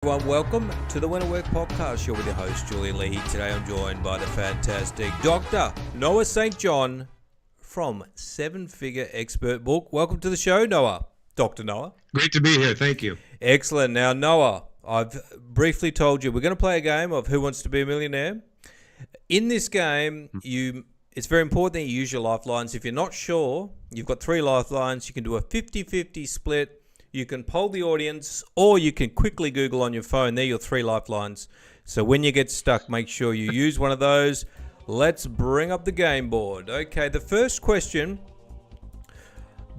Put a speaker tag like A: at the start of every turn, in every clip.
A: everyone. Welcome to the Winner Work Podcast Show with your host, Julian Leahy. Today I'm joined by the fantastic Dr. Noah St. John from Seven Figure Expert Book. Welcome to the show, Noah. Dr. Noah.
B: Great to be here. Thank you.
A: Excellent. Now, Noah, I've briefly told you we're going to play a game of Who Wants to Be a Millionaire. In this game, it's very important that you use your lifelines. If you're not sure, you've got 3 lifelines. You can do a 50-50 split. You can poll the audience, or you can quickly Google on your phone. They're your 3 lifelines. So when you get stuck, make sure you use one of those. Let's bring up the game board. Okay, the first question.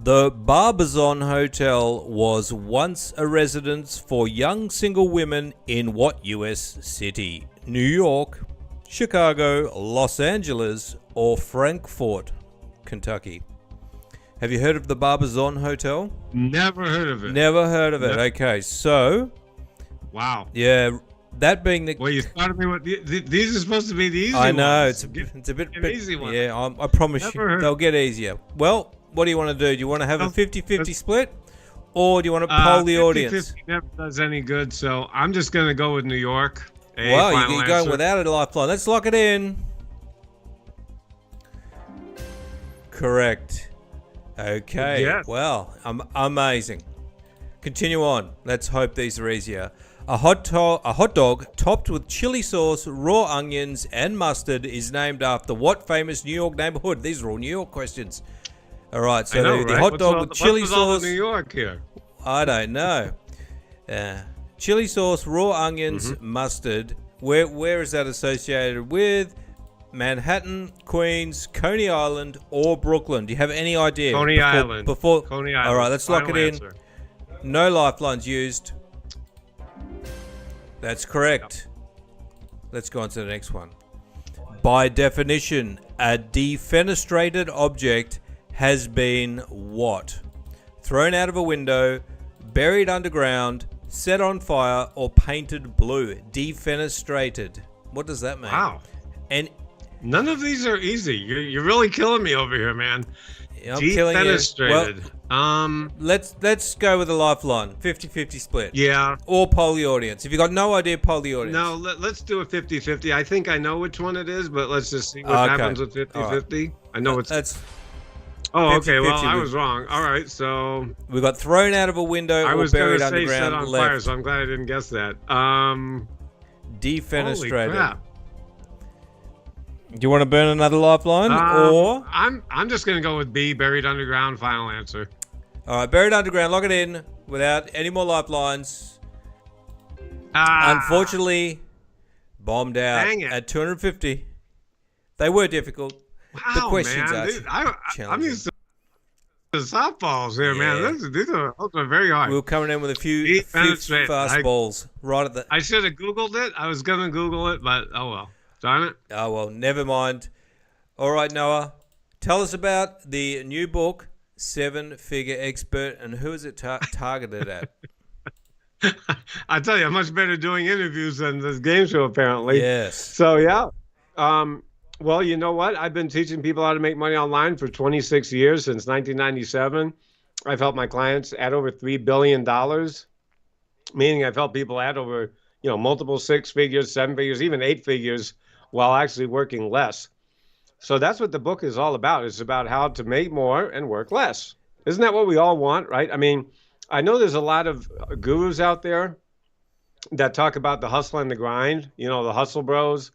A: The Barbizon Hotel was once a residence for young single women in what U.S. city? New York, Chicago, Los Angeles, or Frankfort, Kentucky? Have you heard of the Barbizon Hotel?
B: Never heard of it.
A: Never heard of it. Okay, so...
B: Wow.
A: Yeah, that being the...
B: Well, you started me with... These are supposed to be the easy ones.
A: I know, it's a bit
B: easy one.
A: Yeah, I promise you, they'll get easier. Well, what do you want to do? Do you want to have a 50-50 split? Or do you want to poll the audience?
B: 50-50 never does any good, so I'm just going to go with New York.
A: Wow, you're going without a lifeline. Let's lock it in. Correct. Okay.
B: Yeah.
A: Well, amazing. Continue on. Let's hope these are easier. A hot dog topped with chili sauce, raw onions, and mustard is named after what famous New York neighborhood? These are all New York questions. All right. So the hot dog with chili sauce.
B: New York here?
A: I don't know. Chili sauce, raw onions, mustard. Where is that associated with? Manhattan, Queens, Coney Island, or Brooklyn? Do you have any idea?
B: Coney Island.
A: Coney Island. All right, let's lock it in.
B: Answer.
A: No lifelines used. That's correct. Let's go on to the next one. By definition, a defenestrated object has been what? Thrown out of a window, buried underground, set on fire, or painted blue. Defenestrated. What does that mean?
B: Wow.
A: And
B: none of these are easy. You're really killing me over here, man.
A: I'm killing you.
B: Defenestrated.
A: Well, let's go with a lifeline. 50-50 split.
B: Yeah.
A: Or poll the audience. If you got no idea, poll the audience.
B: No, let's do a 50-50. I think I know which one it is, but let's just see what happens with 50-50. Right. I know
A: that's.
B: Oh, okay. Well, I was wrong. All right, so
A: we got thrown out of a window or buried underground.
B: Set on
A: left.
B: fire, so I'm glad I didn't guess that.
A: Defenestrated.
B: Holy crap.
A: Do you want to burn another lifeline, or
B: I'm just gonna go with B, buried underground. Final answer.
A: All right, buried underground. Lock it in without any more lifelines. Unfortunately, bombed out at 250. They were difficult.
B: Wow,
A: the questions
B: man. I'm used to softballs here, man. These are very hard.
A: We were coming in with a few fastballs right at the.
B: I should have Googled it. I was gonna Google it, but oh well. Darn it.
A: Oh, well, never mind. All right, Noah, tell us about the new book, Seven Figure Expert, and who is it targeted at?
B: I tell you, I'm much better doing interviews than this game show, apparently.
A: Yes.
B: So, yeah. Well, you know what? I've been teaching people how to make money online for 26 years, since 1997. I've helped my clients add over $3 billion, meaning I've helped people add over, multiple 6 figures, 7 figures, even 8 figures, while actually working less. So that's what the book is all about. It's about how to make more and work less. Isn't that what we all want, right? I mean, I know there's a lot of gurus out there that talk about the hustle and the grind, the hustle bros,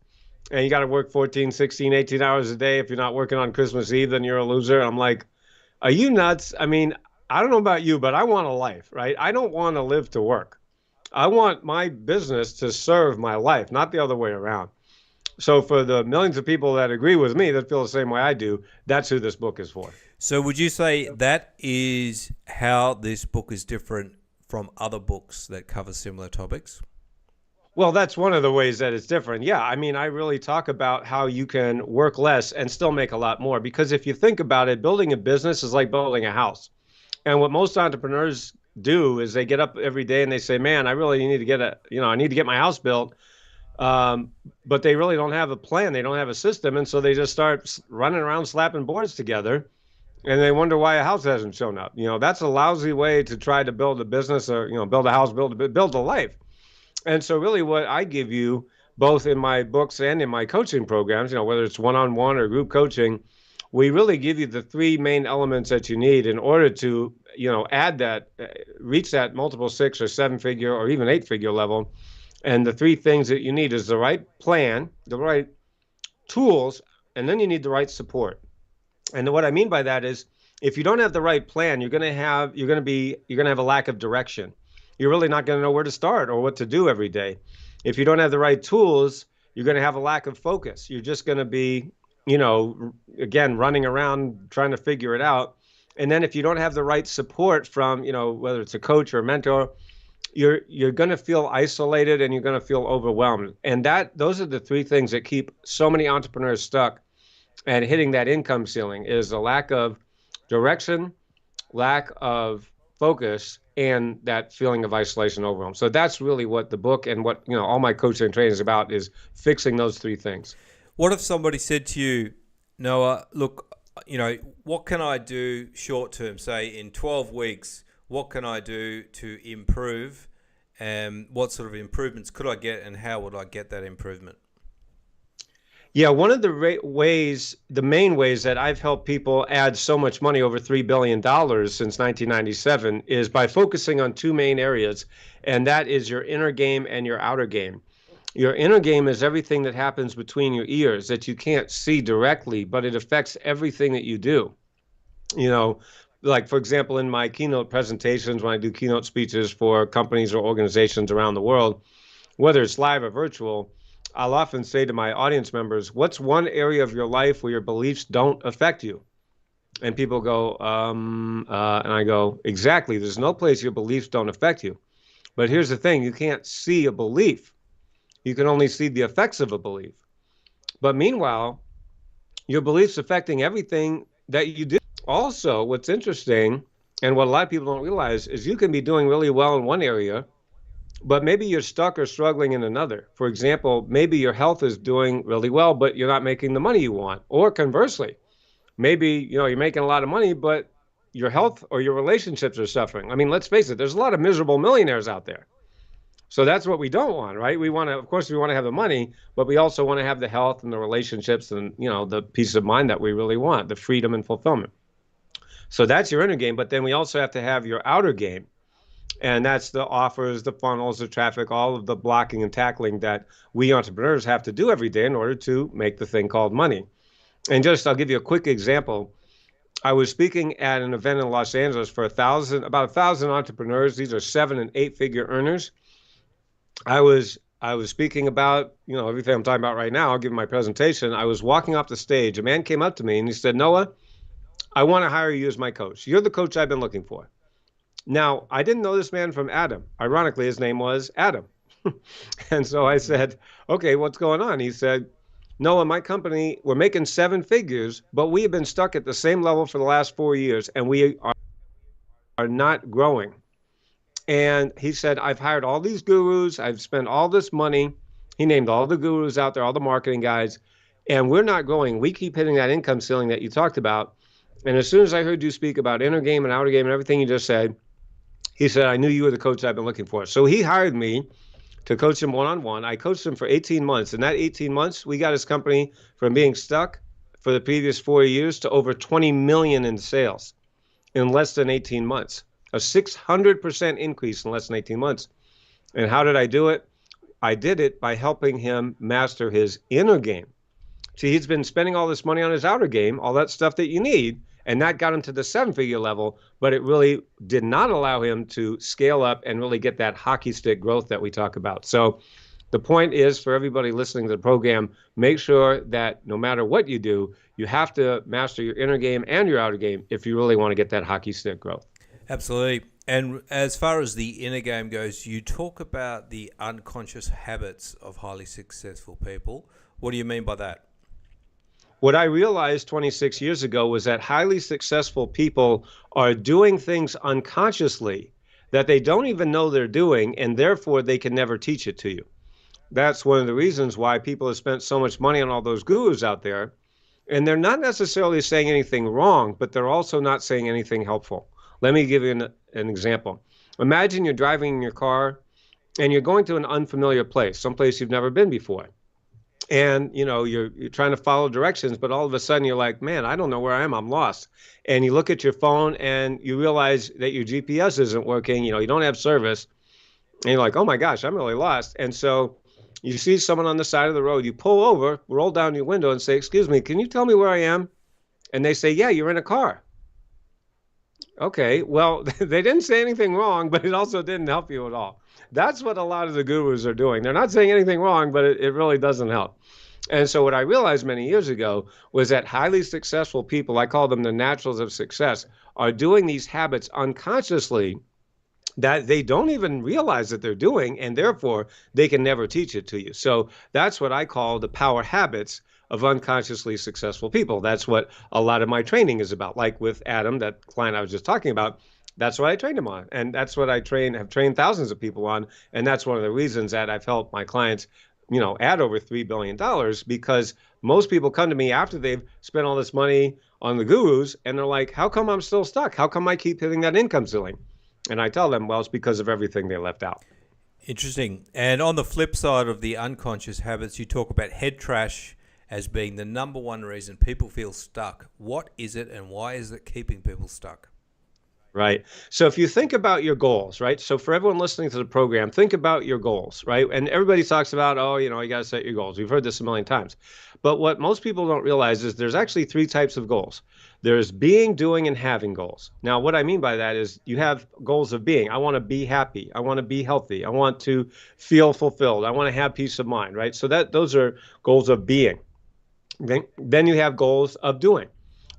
B: and you got to work 14, 16, 18 hours a day. If you're not working on Christmas Eve, then you're a loser. I'm like, are you nuts? I mean, I don't know about you, but I want a life, right? I don't want to live to work. I want my business to serve my life, not the other way around. So for the millions of people that agree with me, that feel the same way I do, that's who this book is for.
A: So would you say that is how this book is different from other books that cover similar topics?
B: Well, that's one of the ways that it's different. Yeah, I mean, I really talk about how you can work less and still make a lot more. Because if you think about it, building a business is like building a house. And what most entrepreneurs do is they get up every day and they say, man, I really need to get I need to get my house built. But they really don't have a plan. They don't have a system. And so they just start running around slapping boards together. And they wonder why a house hasn't shown up. That's a lousy way to try to build a business or, build a house, build a life. And so really what I give you both in my books and in my coaching programs, whether it's one-on-one or group coaching, we really give you the three main elements that you need in order to, add that, reach that multiple six or seven figure or even eight figure level. And the three things that you need is the right plan, the right tools, and then you need the right support. And what I mean by that is if you don't have the right plan, you're going to have a lack of direction. You're really not going to know where to start or what to do every day. If you don't have the right tools, you're going to have a lack of focus. You're just going to be, again, running around trying to figure it out. And then if you don't have the right support from, whether it's a coach or a mentor, you're going to feel isolated and you're going to feel overwhelmed. And those are the three things that keep so many entrepreneurs stuck and hitting that income ceiling is a lack of direction, lack of focus, and that feeling of isolation, overwhelm. So that's really what the book and what all my coaching and training is about, is fixing those three things.
A: What if somebody said to you, Noah, look, what can I do short term, say in 12 weeks, what can I do to improve? What sort of improvements could I get and how would I get that improvement?
B: Yeah, one of the main ways that I've helped people add so much money, over $3 billion since 1997, is by focusing on two main areas, and that is your inner game and your outer game. Your inner game is everything that happens between your ears that you can't see directly, but it affects everything that you do. Like, for example, in my keynote presentations, when I do keynote speeches for companies or organizations around the world, whether it's live or virtual, I'll often say to my audience members, what's one area of your life where your beliefs don't affect you? And people go, and I go, exactly. There's no place your beliefs don't affect you. But here's the thing. You can't see a belief. You can only see the effects of a belief. But meanwhile, your beliefs affecting everything that you do. Also, what's interesting, and what a lot of people don't realize, is you can be doing really well in one area, but maybe you're stuck or struggling in another. For example, maybe your health is doing really well, but you're not making the money you want. Or conversely, maybe you're making a lot of money, but your health or your relationships are suffering. I mean, let's face it, there's a lot of miserable millionaires out there. So that's what we don't want, right? We want to have the money, but we also want to have the health and the relationships and, the peace of mind that we really want, the freedom and fulfillment. So that's your inner game, but then we also have to have your outer game. And that's the offers, the funnels, the traffic, all of the blocking and tackling that we entrepreneurs have to do every day in order to make the thing called money. And I'll give you a quick example. I was speaking at an event in Los Angeles for about 1,000 entrepreneurs. These are 7- and 8-figure earners. I was speaking about, everything I'm talking about right now. I'll give my presentation. I was walking off the stage. A man came up to me and he said, Noah, I want to hire you as my coach. You're the coach I've been looking for. Now, I didn't know this man from Adam. Ironically, his name was Adam. And so I said, okay, what's going on? He said, Noah, my company, we're making 7 figures, but we have been stuck at the same level for the last 4 years, and we are not growing. And he said, I've hired all these gurus. I've spent all this money. He named all the gurus out there, all the marketing guys, and we're not growing. We keep hitting that income ceiling that you talked about. And as soon as I heard you speak about inner game and outer game and everything you just said, he said, I knew you were the coach I've been looking for. So he hired me to coach him one-on-one. I coached him for 18 months. In that 18 months, we got his company from being stuck for the previous 4 years to over 20 million in sales in less than 18 months, a 600% increase in less than 18 months. And how did I do it? I did it by helping him master his inner game. See, he's been spending all this money on his outer game, all that stuff that you need, and that got him to the 7-figure level, but it really did not allow him to scale up and really get that hockey stick growth that we talk about. So the point is, for everybody listening to the program, make sure that no matter what you do, you have to master your inner game and your outer game if you really want to get that hockey stick growth.
A: Absolutely. And as far as the inner game goes, you talk about the unconscious habits of highly successful people. What do you mean by that?
B: What I realized 26 years ago was that highly successful people are doing things unconsciously that they don't even know they're doing, and therefore they can never teach it to you. That's one of the reasons why people have spent so much money on all those gurus out there, and they're not necessarily saying anything wrong, but they're also not saying anything helpful. Let me give you an example. Imagine you're driving in your car and you're going to an unfamiliar place, someplace you've never been before. And you're trying to follow directions, but all of a sudden you're like, man, I don't know where I am. I'm lost. And you look at your phone and you realize that your GPS isn't working. You don't have service, and you're like, oh my gosh, I'm really lost. And so you see someone on the side of the road. You pull over, roll down your window, and say, excuse me, can you tell me where I am? And they say, yeah, you're in a car. Okay, well, they didn't say anything wrong, but it also didn't help you at all. That's what a lot of the gurus are doing. They're not saying anything wrong, but it really doesn't help. And so what I realized many years ago was that highly successful people, I call them the naturals of success, are doing these habits unconsciously that they don't even realize that they're doing, and therefore they can never teach it to you. So that's what I call the power habits of unconsciously successful people. That's what a lot of my training is about. Like with Adam, that client I was just talking about, that's what I trained him on. And that's what have trained thousands of people on. And that's one of the reasons that I've helped my clients, add over $3 billion, because most people come to me after they've spent all this money on the gurus, and they're like, how come I'm still stuck? How come I keep hitting that income ceiling? And I tell them, well, it's because of everything they left out.
A: Interesting. And on the flip side of the unconscious habits, you talk about head trash as being the number one reason people feel stuck. What is it, and why is it keeping people stuck?
B: Right. So if you think about your goals, right? So for everyone listening to the program, think about your goals, right? And everybody talks about, you got to set your goals. We've heard this a million times. But what most people don't realize is there's actually three types of goals. There's being, doing, and having goals. Now, what I mean by that is you have goals of being. I want to be happy. I want to be healthy. I want to feel fulfilled. I want to have peace of mind, right? So those are goals of being. Then you have goals of doing.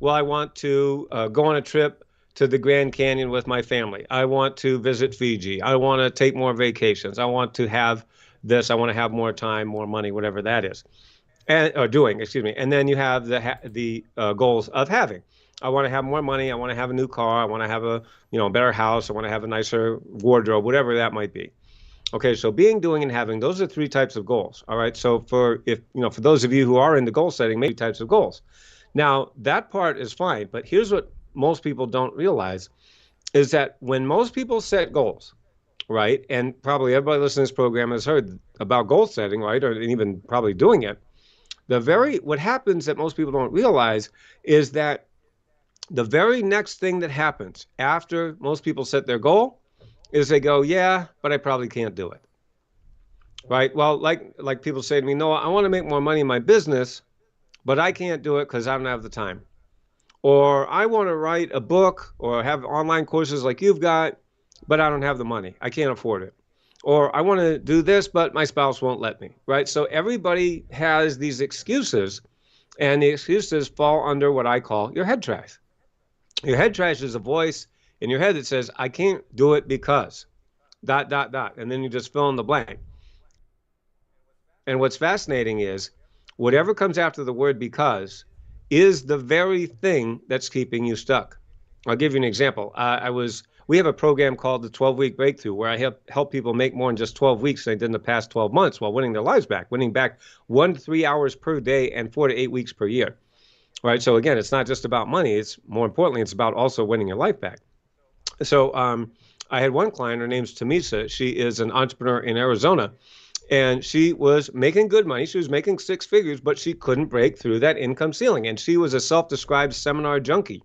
B: Well, I want to go on a trip to the Grand Canyon with my family. I want to visit Fiji. I want to take more vacations. I want to have this. I want to have more time, more money, whatever that is. Or doing, excuse me. And then you have the goals of having. I want to have more money. I want to have a new car. I want to have a better house. I want to have a nicer wardrobe, whatever that might be. Okay, so being, doing, and having, those are three types of goals. All right. So for those of you who are into goal setting, maybe types of goals. Now that part is fine, but here's what most people don't realize is that when most people set goals, right, and probably everybody listening to this program has heard about goal setting, right, or even probably doing it, what happens that most people don't realize is that the very next thing that happens after most people set their goal is they go, yeah, but I probably can't do it. Right? Well, like people say to me, no, I want to make more money in my business, but I can't do it because I don't have the time. Or I want to write a book or have online courses like you've got, but I don't have the money. I can't afford it. Or I want to do this, but my spouse won't let me, right? So everybody has these excuses, and the excuses fall under what I call your head trash. Your head trash is a voice in your head that says, I can't do it because ... And then you just fill in the blank. And what's fascinating is whatever comes after the word because is the very thing that's keeping you stuck. I'll give you an example. We have a program called the 12-Week Breakthrough, where I help people make more in just 12 weeks than they did in the past 12 months while winning their lives back, winning back 1 to 3 hours per day and 4 to 8 weeks per year. Right. So again, it's not just about money. It's more importantly, it's about also winning your life back. So I had one client, her name's Tamisa. She is an entrepreneur in Arizona, and she was making good money. She was making 6 figures, but she couldn't break through that income ceiling. And she was a self-described seminar junkie.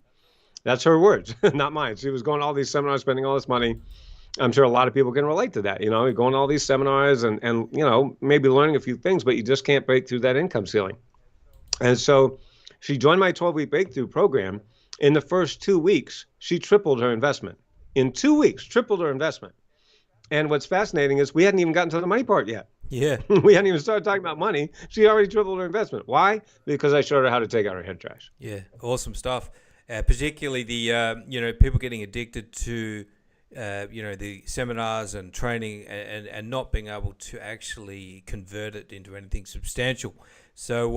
B: That's her words, not mine. She was going to all these seminars, spending all this money. I'm sure a lot of people can relate to that. You're going to all these seminars and maybe learning a few things, but you just can't break through that income ceiling. And so she joined my 12-Week Breakthrough program. In the first 2 weeks, she tripled her investment. In 2 weeks, tripled her investment. And what's fascinating is we hadn't even gotten to the money part yet.
A: Yeah.
B: We hadn't even started talking about money. She already tripled her investment. Why? Because I showed her how to take out her head trash.
A: Yeah, awesome stuff. Particularly the, people getting addicted to, the seminars and training and not being able to actually convert it into anything substantial. So,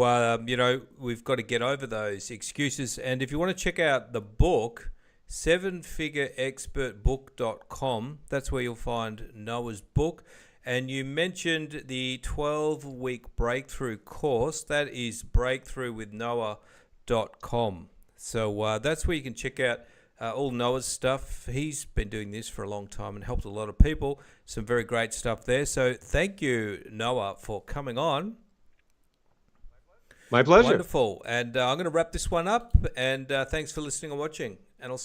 A: we've got to get over those excuses. And if you want to check out the book, 7figureexpertbook.com, that's where you'll find Noah's book. And you mentioned the 12-week breakthrough course. That is breakthroughwithnoah.com. So that's where you can check out all Noah's stuff. He's been doing this for a long time and helped a lot of people. Some very great stuff there. So thank you, Noah, for coming on.
B: My pleasure.
A: Wonderful. And I'm going to wrap this one up. And thanks for listening and watching.